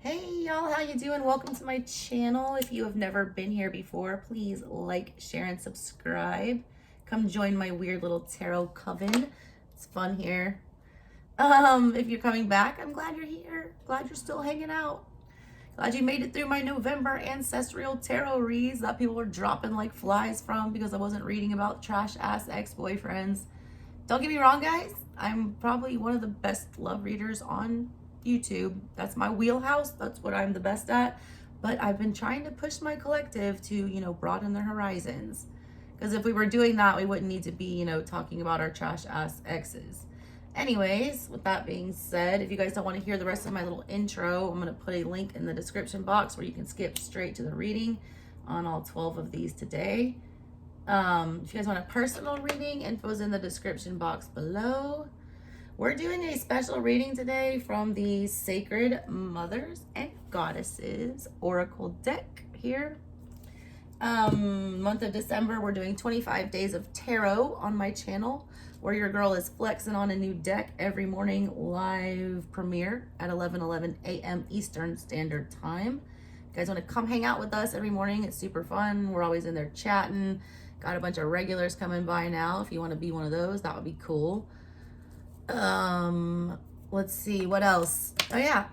Hey y'all, how you doing? Welcome to my channel. If you have never been here before, please like, share, and subscribe. Come join my weird little tarot coven. It's fun here. If you're coming back, I'm glad you're here. Glad you're still hanging out. Glad you made it through my November ancestral tarot reads that people were dropping like flies from because I wasn't reading about trash ass ex-boyfriends. Don't get me wrong, guys. I'm probably one of the best love readers on YouTube. That's my wheelhouse. That's what I'm the best at. But I've been trying to push my collective to, broaden their horizons. Because if we were doing that, we wouldn't need to be, talking about our trash ass exes. Anyways, with that being said, if you guys don't want to hear the rest of my little intro, I'm going to put a link in the description box where you can skip straight to the reading on all 12 of these today. If you guys want a personal reading, info's in the description box below. We're doing a special reading today from the Sacred Mothers and Goddesses Oracle deck here. Month of December, we're doing 25 days of tarot on my channel, where your girl is flexing on a new deck every morning, live premiere at 11:11 a.m. Eastern Standard Time. You guys want to come hang out with us every morning? It's super fun. We're always in there chatting. Got a bunch of regulars coming by now. If you want to be one of those, that would be cool. Let's see what else. Oh yeah,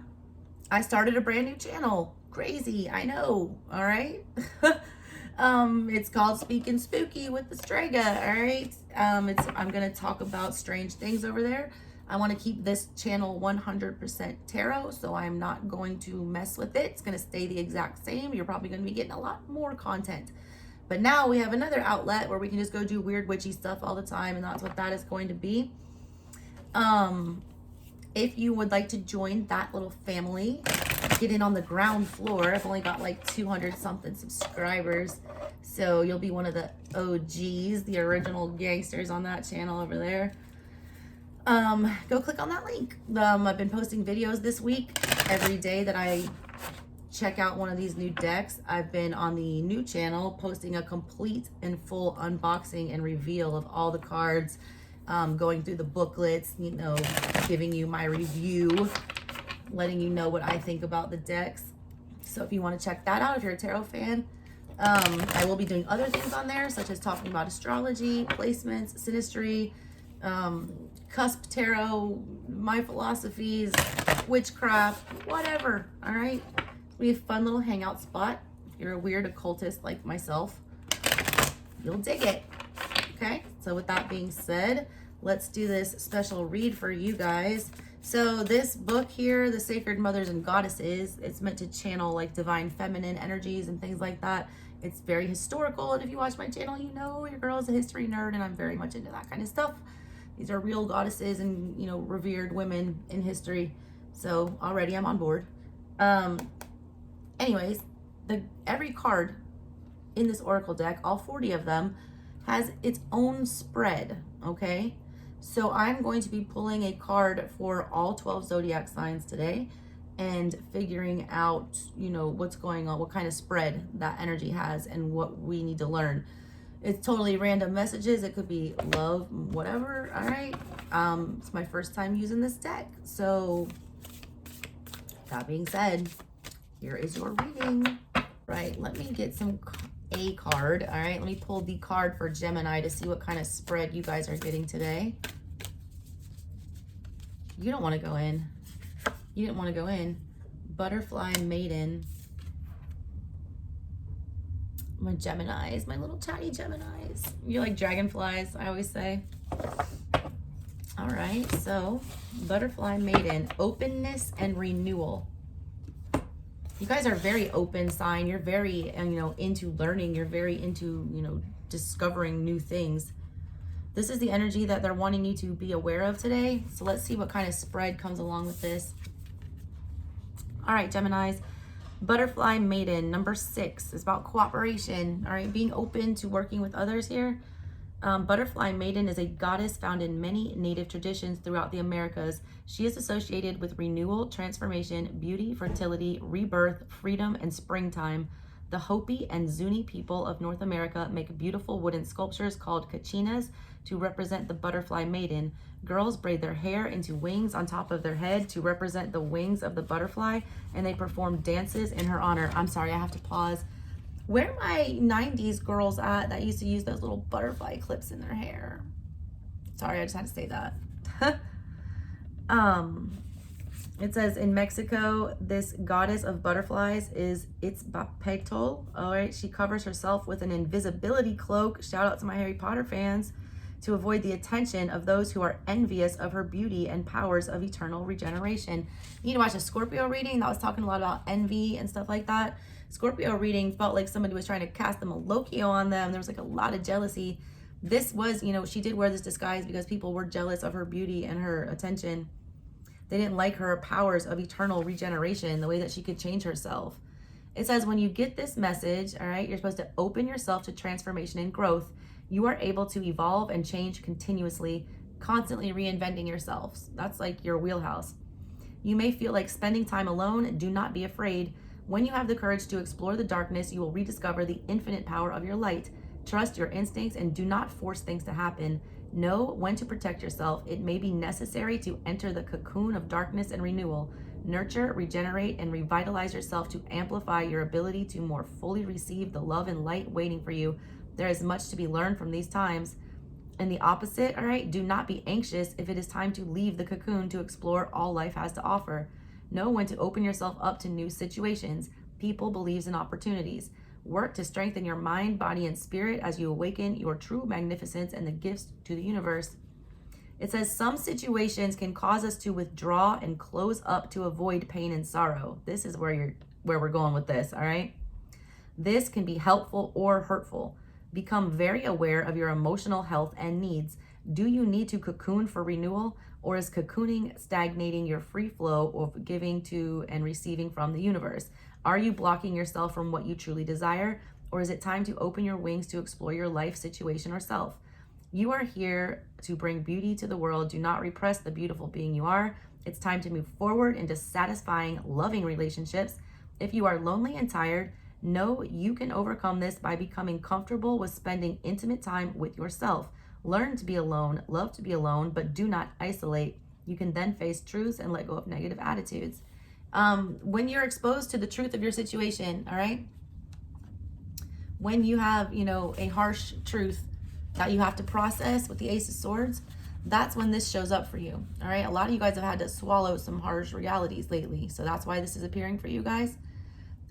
I started a brand new channel. Crazy, I know. All right. It's called Speaking Spooky with the Strega. All right. I'm gonna talk about strange things over there. I want to keep this channel 100% tarot, so I'm not going to mess with it. It's gonna stay the exact same. You're probably gonna be getting a lot more content. But now we have another outlet where we can just go do weird witchy stuff all the time, and that's what that is going to be. If you would like to join that little family, get in on the ground floor. I've only got like 200 something subscribers, so you'll be one of the OGs, the original gangsters on that channel over there. Go click on that link. I've been posting videos this week. Every day that I check out one of these new decks, I've been on the new channel posting a complete and full unboxing and reveal of all the cards, going through the booklets, giving you my review, letting you know what I think about the decks. So if you want to check that out, if you're a tarot fan, I will be doing other things on there, such as talking about astrology, placements, synastry, cusp tarot, my philosophies, witchcraft, whatever. All right. We have a fun little hangout spot. If you're a weird occultist like myself, you'll dig it. Okay, so with that being said, let's do this special read for you guys. So this book here, The Sacred Mothers and Goddesses, it's meant to channel like divine feminine energies and things like that. It's very historical, and if you watch my channel, you know your girl is a history nerd, and I'm very much into that kind of stuff. These are real goddesses and, revered women in history. So already I'm on board. Anyways, every card in this oracle deck, all 40 of them, has its own spread, okay? So I'm going to be pulling a card for all 12 zodiac signs today and figuring out, what's going on, what kind of spread that energy has and what we need to learn. It's totally random messages. It could be love, whatever, all right? It's my first time using this deck. So that being said, here is your reading. Right, let me get a card. All right, let me pull the card for Gemini to see what kind of spread you guys are getting today. You don't want to go in. You didn't want to go in. Butterfly Maiden. My Geminis, my little tiny Geminis. You like dragonflies, I always say. All right, so Butterfly Maiden, openness and renewal. You guys are very open sign. You're very, into learning. You're very into, discovering new things. This is the energy that they're wanting you to be aware of today. So let's see what kind of spread comes along with this. All right, Geminis. Butterfly Maiden, number 6, is about cooperation. All right, being open to working with others here. Butterfly Maiden is a goddess found in many native traditions throughout the Americas. She is associated with renewal, transformation, beauty, fertility, rebirth, freedom, and springtime. The Hopi and Zuni people of North America make beautiful wooden sculptures called kachinas to represent the butterfly maiden. Girls braid their hair into wings on top of their head to represent the wings of the butterfly, and they perform dances in her honor. I'm sorry, I have to pause. Where are my 90s girls at that used to use those little butterfly clips in their hair? Sorry, I just had to say that. It says in Mexico, this goddess of butterflies is Itzbapetl. All right, she covers herself with an invisibility cloak. Shout out to my Harry Potter fans. To avoid the attention of those who are envious of her beauty and powers of eternal regeneration. You need to watch a Scorpio reading that was talking a lot about envy and stuff like that. Scorpio reading felt like somebody was trying to cast the Malokio on them. There was like a lot of jealousy. This was, you know, she did wear this disguise because people were jealous of her beauty and her attention. They didn't like her powers of eternal regeneration, the way that she could change herself. It says when you get this message, all right, you're supposed to open yourself to transformation and growth. You are able to evolve and change continuously, constantly reinventing yourselves. That's like your wheelhouse. You may feel like spending time alone. Do not be afraid. When you have the courage to explore the darkness, you will rediscover the infinite power of your light. Trust your instincts and do not force things to happen. Know when to protect yourself. It may be necessary to enter the cocoon of darkness and renewal. Nurture, regenerate, and revitalize yourself to amplify your ability to more fully receive the love and light waiting for you. There is much to be learned from these times. And the opposite, all right, do not be anxious if it is time to leave the cocoon to explore all life has to offer. Know when to open yourself up to new situations, people, beliefs, and opportunities. Work to strengthen your mind, body, and spirit as you awaken your true magnificence and the gifts to the universe. It says some situations can cause us to withdraw and close up to avoid pain and sorrow. This is where we're going with this, all right? This can be helpful or hurtful. Become very aware of your emotional health and needs. Do you need to cocoon for renewal, or is cocooning stagnating your free flow of giving to and receiving from the universe? Are you blocking yourself from what you truly desire, or is it time to open your wings to explore your life situation or self? You are here to bring beauty to the world. Do not repress the beautiful being you are. It's time to move forward into satisfying, loving relationships. If you are lonely and tired, know you can overcome this by becoming comfortable with spending intimate time with yourself. Learn to be alone, love to be alone, but do not isolate. You can then face truths and let go of negative attitudes. When you're exposed to the truth of your situation, all right? When you have, you know, a harsh truth that you have to process with the Ace of Swords, that's when this shows up for you, all right? A lot of you guys have had to swallow some harsh realities lately, so that's why this is appearing for you guys.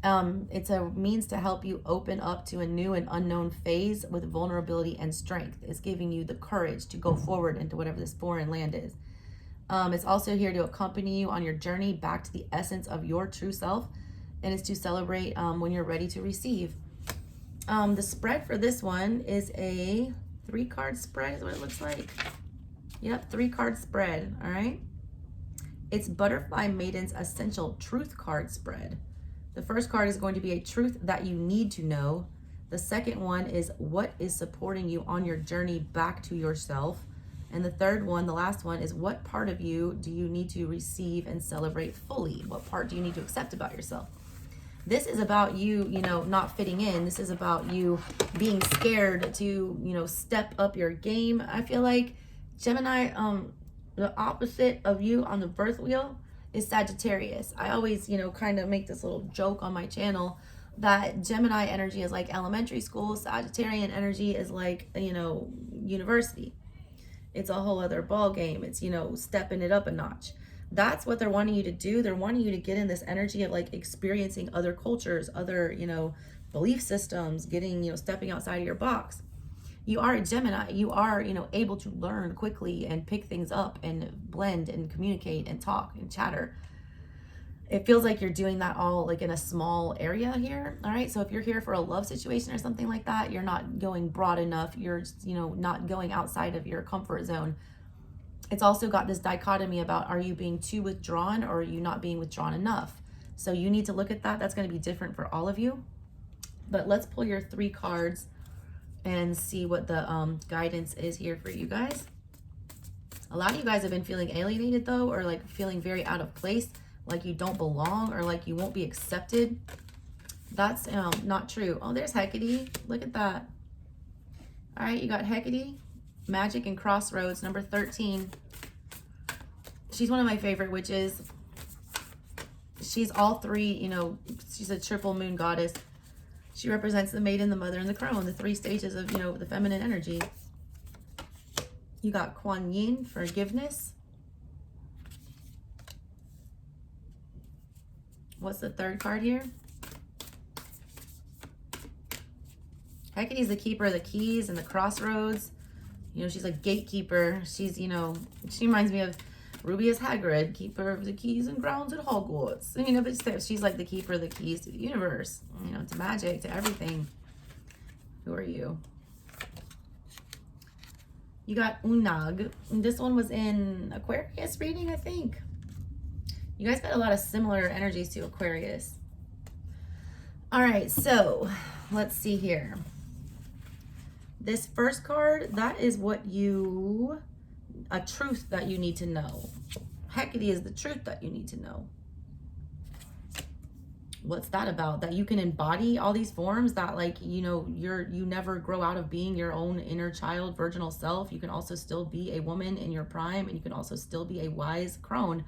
It's a means to help you open up to a new and unknown phase with vulnerability and strength. It's giving you the courage to go forward into whatever this foreign land is. It's also here to accompany you on your journey back to the essence of your true self, and it's to celebrate when you're ready to receive. The spread for this one is a 3-card spread is what it looks like. Yep, 3-card spread, all right? It's Butterfly Maiden's Essential Truth card spread. The first card is going to be a truth that you need to know. The second one is what is supporting you on your journey back to yourself. And the third one, the last one, is what part of you do you need to receive and celebrate fully? What part do you need to accept about yourself? This is about you, you know, not fitting in. This is about you being scared to, you know, step up your game. I feel like Gemini, the opposite of you on the birth wheel is Sagittarius. I always, you know, kind of make this little joke on my channel that Gemini energy is like elementary school. Sagittarian energy is like, you know, university. It's a whole other ball game. It's, you know, stepping it up a notch. That's what they're wanting you to do. They're wanting you to get in this energy of like experiencing other cultures, other, you know, belief systems, getting, you know, stepping outside of your box. You are a Gemini. You are, you know, able to learn quickly and pick things up and blend and communicate and talk and chatter. It feels like you're doing that all like in a small area here. All right. So if you're here for a love situation or something like that, you're not going broad enough. You're, you know, not going outside of your comfort zone. It's also got this dichotomy about, are you being too withdrawn or are you not being withdrawn enough? So you need to look at that. That's going to be different for all of you. But let's pull your 3 cards and see what the guidance is here for you guys. A lot of you guys have been feeling alienated though, or like feeling very out of place, like you don't belong or like you won't be accepted. That's not true. Oh, there's Hecate. Look at that. All right, you got Hecate. Magic and Crossroads, number 13. She's one of my favorite witches. She's all three, you know, she's a triple moon goddess. She represents the maiden, the mother, and the crone, the three stages of, you know, the feminine energy. You got Kuan Yin, forgiveness. What's the third card here? Hecate's the keeper of the keys and the crossroads. You know, she's a gatekeeper. She's, you know, she reminds me of Rubius Hagrid, keeper of the keys and grounds at Hogwarts. You know, but she's like the keeper of the keys to the universe, you know, to magic, to everything. Who are you? You got Unag. And this one was in Aquarius reading, I think. You guys got a lot of similar energies to Aquarius. All right, so let's see here. This first card, that is what you, a truth that you need to know. Hecate is the truth that you need to know. What's that about? That you can embody all these forms, that like, you know, you never grow out of being your own inner child, virginal self. You can also still be a woman in your prime, and you can also still be a wise crone.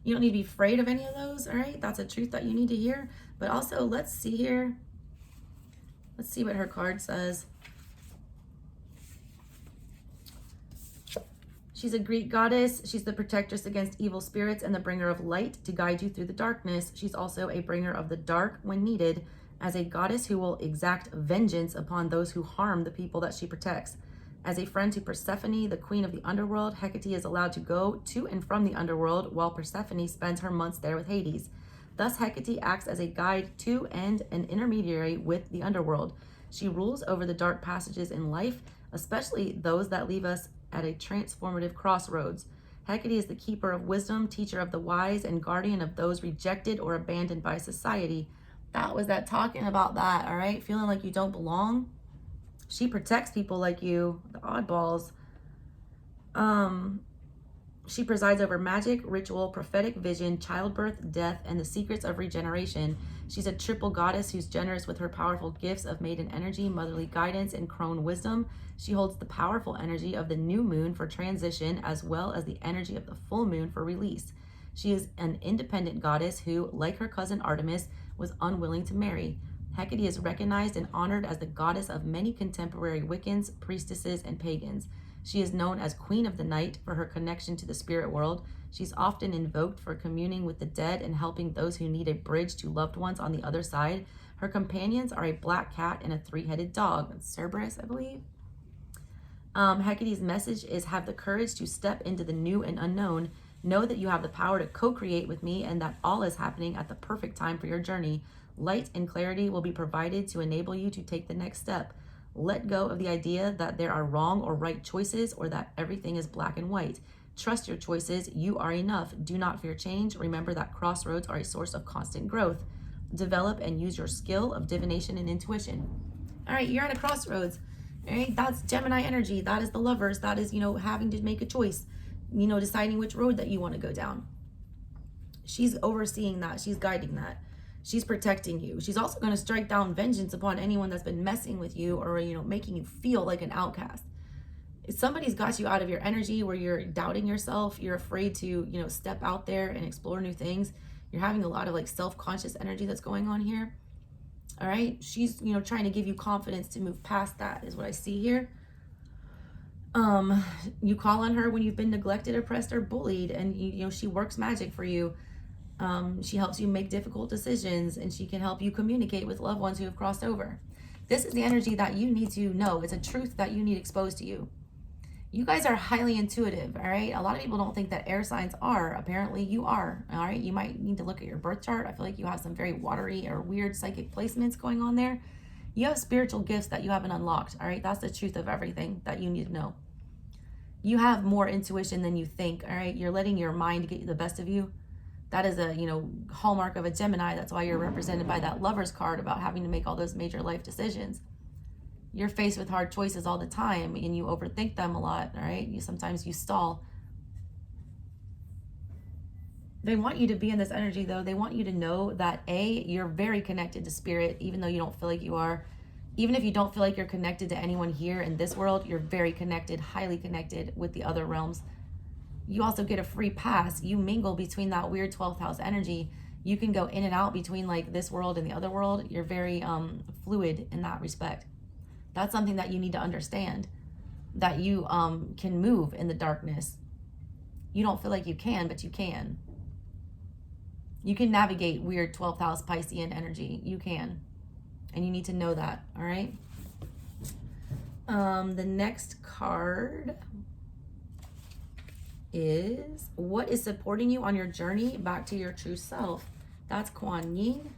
You don't need to be afraid of any of those, all right? That's a truth that you need to hear. But also, let's see here. Let's see what her card says. She's a Greek goddess. She's the protectress against evil spirits and the bringer of light to guide you through the darkness. She's also a bringer of the dark when needed, as a goddess who will exact vengeance upon those who harm the people that she protects. As a friend to Persephone, the queen of the underworld, Hecate is allowed to go to and from the underworld, while Persephone spends her months there with Hades. Thus, Hecate acts as a guide to and an intermediary with the underworld. She rules over the dark passages in life, especially those that leave us at a transformative crossroads. Hecate is the keeper of wisdom, teacher of the wise, and guardian of those rejected or abandoned by society. That was that talking about that, all right? Feeling like you don't belong. She protects people like you, the oddballs. She presides over magic, ritual, prophetic vision, childbirth, death, and the secrets of regeneration. She's a triple goddess who's generous with her powerful gifts of maiden energy, motherly guidance, and crone wisdom. She holds the powerful energy of the new moon for transition, as well as the energy of the full moon for release. She is an independent goddess who, like her cousin Artemis, was unwilling to marry. Hecate is recognized and honored as the goddess of many contemporary Wiccans, priestesses, and pagans. She is known as Queen of the Night for her connection to the spirit world. She's often invoked for communing with the dead and helping those who need a bridge to loved ones on the other side. Her companions are a black cat and a three-headed dog. It's Cerberus, I believe. Hecate's message is: have the courage to step into the new and unknown. Know that you have the power to co-create with me, and that all is happening at the perfect time for your journey. Light and clarity will be provided to enable you to take the next step. Let go of the idea that there are wrong or right choices, or that everything is black and white. Trust your choices. You are enough. Do not fear change. Remember that crossroads are a source of constant growth. Develop and use your skill of divination and intuition. All right, you're at a crossroads. All right, that's Gemini energy. That is the lovers. That is, you know, having to make a choice, you know, deciding which road that you want to go down. She's overseeing that. She's guiding that. She's protecting you. She's also going to strike down vengeance upon anyone that's been messing with you, or, you know, making you feel like an outcast. If somebody's got you out of your energy, where you're doubting yourself, you're afraid to, you know, step out there and explore new things. You're having a lot of like self-conscious energy that's going on here. All right. She's, you know, trying to give you confidence to move past that, is what I see here. You call on her when you've been neglected, oppressed, or bullied, and you know, she works magic for you. She helps you make difficult decisions, and she can help you communicate with loved ones who have crossed over. This is the energy that you need to know. It's a truth that you need exposed to you. You guys are highly intuitive, all right? A lot of people don't think that air signs are. Apparently you are, all right? You might need to look at your birth chart. I feel like you have some very watery or weird psychic placements going on there. You have spiritual gifts that you haven't unlocked, all right? That's the truth of everything that you need to know. You have more intuition than you think, all right? You're letting your mind get the best of you. That is a, you know, hallmark of a Gemini. That's why you're represented by that Lover's card about having to make all those major life decisions. You're faced with hard choices all the time, and you overthink them a lot, all right? Sometimes you stall. They want you to be in this energy, though. They want you to know that, A, you're very connected to spirit, even though you don't feel like you are. Even if you don't feel like you're connected to anyone here in this world, you're very connected, highly connected with the other realms. You also get a free pass. You mingle between that weird 12th house energy. You can go in and out between like this world and the other world. You're very fluid in that respect. That's something that you need to understand, that you can move in the darkness. You don't feel like you can, but you can. You can navigate weird 12th house Piscean energy. You can. And you need to know that, all right? The next card is, what is supporting you on your journey back to your true self? That's Kuan Yin.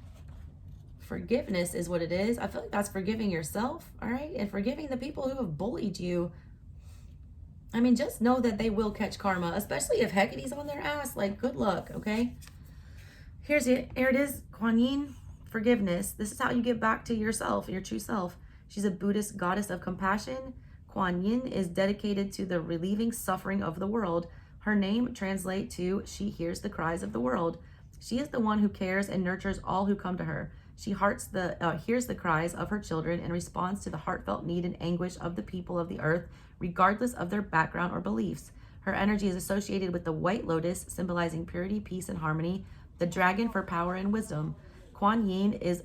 Forgiveness is what it is. I feel like that's forgiving yourself, all right? And forgiving the people who have bullied you. I mean, just know that they will catch karma, especially if Hecate's on their ass. Like, good luck, okay? Here it is, Kuan Yin. Forgiveness. This is how you get back to yourself, your true self. She's a Buddhist goddess of compassion. Kuan Yin is dedicated to the relieving suffering of the world. Her name translates to, she hears the cries of the world. She is the one who cares and nurtures all who come to her. She hears the cries of her children and responds to the heartfelt need and anguish of the people of the earth, regardless of their background or beliefs. Her energy is associated with the white lotus, symbolizing purity, peace, and harmony, the dragon for power and wisdom. Kuan Yin is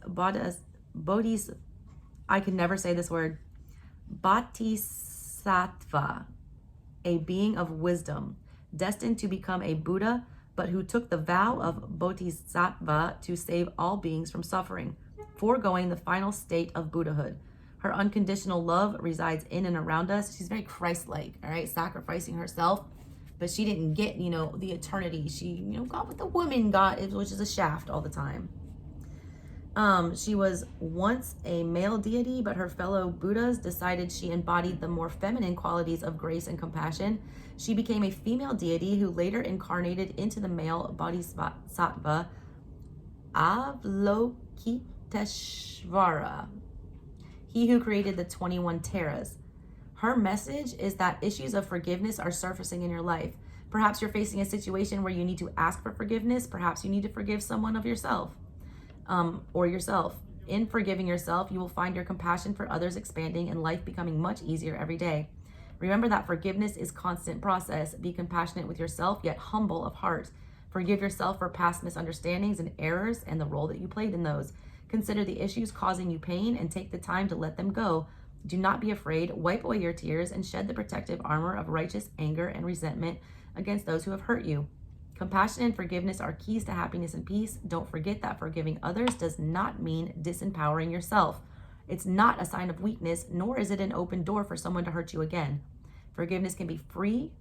I can never say this word, Bodhisattva, a being of wisdom, destined to become a Buddha, but who took the vow of Bodhisattva to save all beings from suffering, foregoing the final state of Buddhahood. Her unconditional love resides in and around us. She's very Christ-like, all right, sacrificing herself, but she didn't get, the eternity. She, got what the woman got, which is a shaft all the time. She was once a male deity, but her fellow Buddhas decided she embodied the more feminine qualities of grace and compassion. She became a female deity who later incarnated into the male Bodhisattva Avalokiteshvara, he who created the 21 Terras. Her message is that issues of forgiveness are surfacing in your life. Perhaps you're facing a situation where you need to ask for forgiveness. Perhaps you need to forgive someone of yourself. Or yourself. In forgiving yourself, you will find your compassion for others expanding and life becoming much easier every day. Remember that forgiveness is a constant process. Be compassionate with yourself, yet humble of heart. Forgive yourself for past misunderstandings and errors and the role that you played in those. Consider the issues causing you pain and take the time to let them go. Do not be afraid. Wipe away your tears and shed the protective armor of righteous anger and resentment against those who have hurt you. Compassion and forgiveness are keys to happiness and peace. Don't forget that forgiving others does not mean disempowering yourself. It's not a sign of weakness, nor is it an open door for someone to hurt you again. Forgiveness can free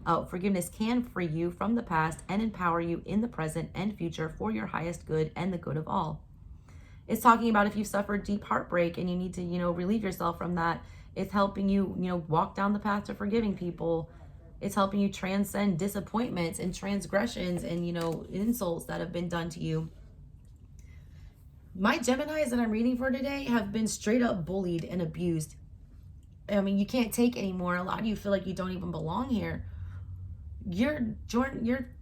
you from the past and empower you in the present and future for your highest good and the good of all. It's talking about if you've suffered deep heartbreak and you need to, relieve yourself from that. It's helping you, walk down the path to forgiving people. It's helping you transcend disappointments and transgressions and, insults that have been done to you. My Geminis that I'm reading for today have been straight up bullied and abused. I mean, you can't take anymore. A lot of you feel like you don't even belong here. Your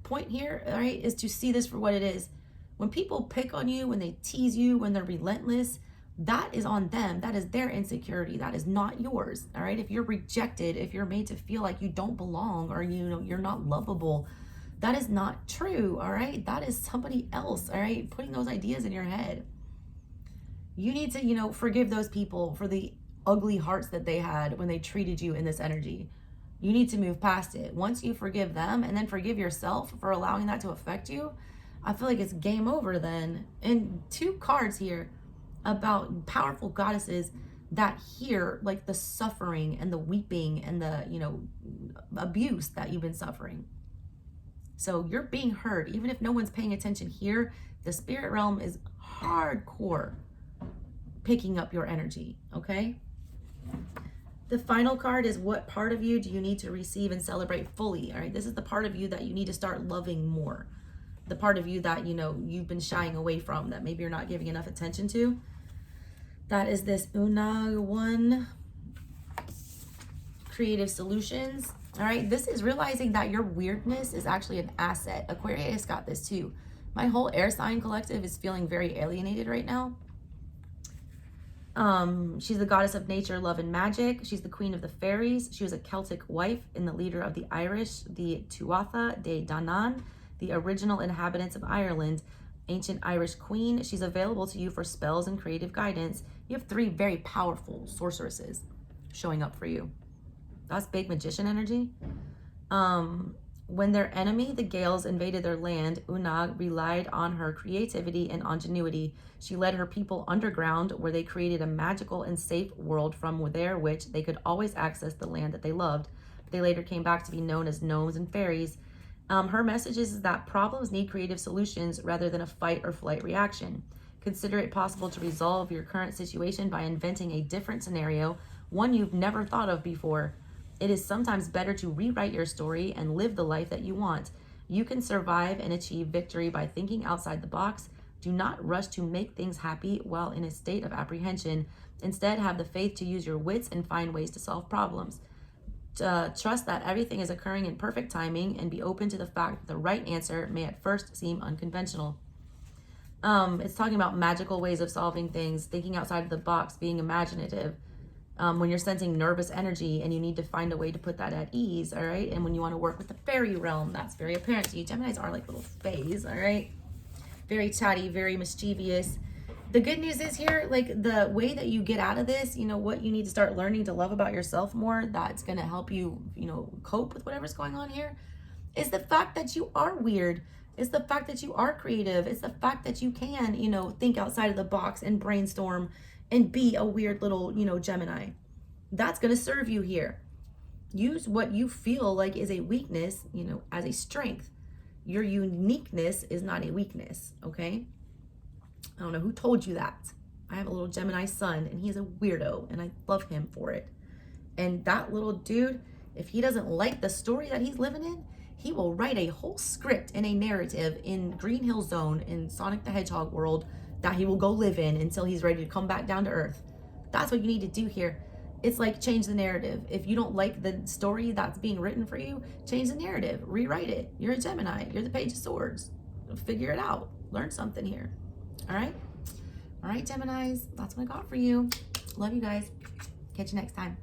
point here, all right, is to see this for what it is. When people pick on you, when they tease you, when they're relentless, that is on them. That is their insecurity. That is not yours. All right. If you're rejected, if you're made to feel like you don't belong or, you're not lovable, that is not true. All right. That is somebody else. All right. Putting those ideas in your head. You need to, forgive those people for the ugly hearts that they had when they treated you in this energy. You need to move past it. Once you forgive them and then forgive yourself for allowing that to affect you, I feel like it's game over then. And 2 cards here about powerful goddesses that hear like the suffering and the weeping and the, abuse that you've been suffering. So you're being heard. Even if no one's paying attention here, the spirit realm is hardcore picking up your energy, okay? The final card is, what part of you do you need to receive and celebrate fully? All right, this is the part of you that you need to start loving more. The part of you that, you've been shying away from, that maybe you're not giving enough attention to. That is this Una 1 creative solutions. All right, this is realizing that your weirdness is actually an asset. Aquarius got this too. My whole air sign collective is feeling very alienated right now. She's the goddess of nature, love, and magic. She's the queen of the fairies. She was a Celtic wife and the leader of the Irish, the Tuatha De Danann, the original inhabitants of Ireland, ancient Irish queen. She's available to you for spells and creative guidance. You have 3 very powerful sorceresses showing up for you. That's big magician energy. When their enemy, the Gaels, invaded their land, Unag relied on her creativity and ingenuity. She led her people underground, where they created a magical and safe world from there which they could always access the land that they loved. But they later came back to be known as gnomes and fairies. Her message is that problems need creative solutions rather than a fight or flight reaction. Consider it possible to resolve your current situation by inventing a different scenario, one you've never thought of before. It is sometimes better to rewrite your story and live the life that you want. You can survive and achieve victory by thinking outside the box. Do not rush to make things happy while in a state of apprehension. Instead, have the faith to use your wits and find ways to solve problems. Trust that everything is occurring in perfect timing and be open to the fact that the right answer may at first seem unconventional. It's talking about magical ways of solving things, thinking outside of the box, being imaginative. When you're sensing nervous energy and you need to find a way to put that at ease, all right? And when you want to work with the fairy realm, that's very apparent to you. Geminis are like little fays, all right? Very chatty, very mischievous. The good news is here, like the way that you get out of this, you know, what you need to start learning to love about yourself more, that's going to help you, you know, cope with whatever's going on here, is the fact that you are weird. It's the fact that you are creative. It's the fact that you can, you know, think outside of the box and brainstorm and be a weird little, you know, Gemini. That's going to serve you here. Use what you feel like is a weakness, you know, as a strength. Your uniqueness is not a weakness, okay? I don't know who told you that. I have a little Gemini son and he's a weirdo and I love him for it. And that little dude, if he doesn't like the story that he's living in, he will write a whole script and a narrative in Green Hill Zone in Sonic the Hedgehog world that he will go live in until he's ready to come back down to earth. That's what you need to do here. It's like change the narrative. If you don't like the story that's being written for you, change the narrative, rewrite it. You're a Gemini, you're the Page of Swords. Figure it out, learn something here. All right, Geminis, that's what I got for you. Love you guys. Catch you next time.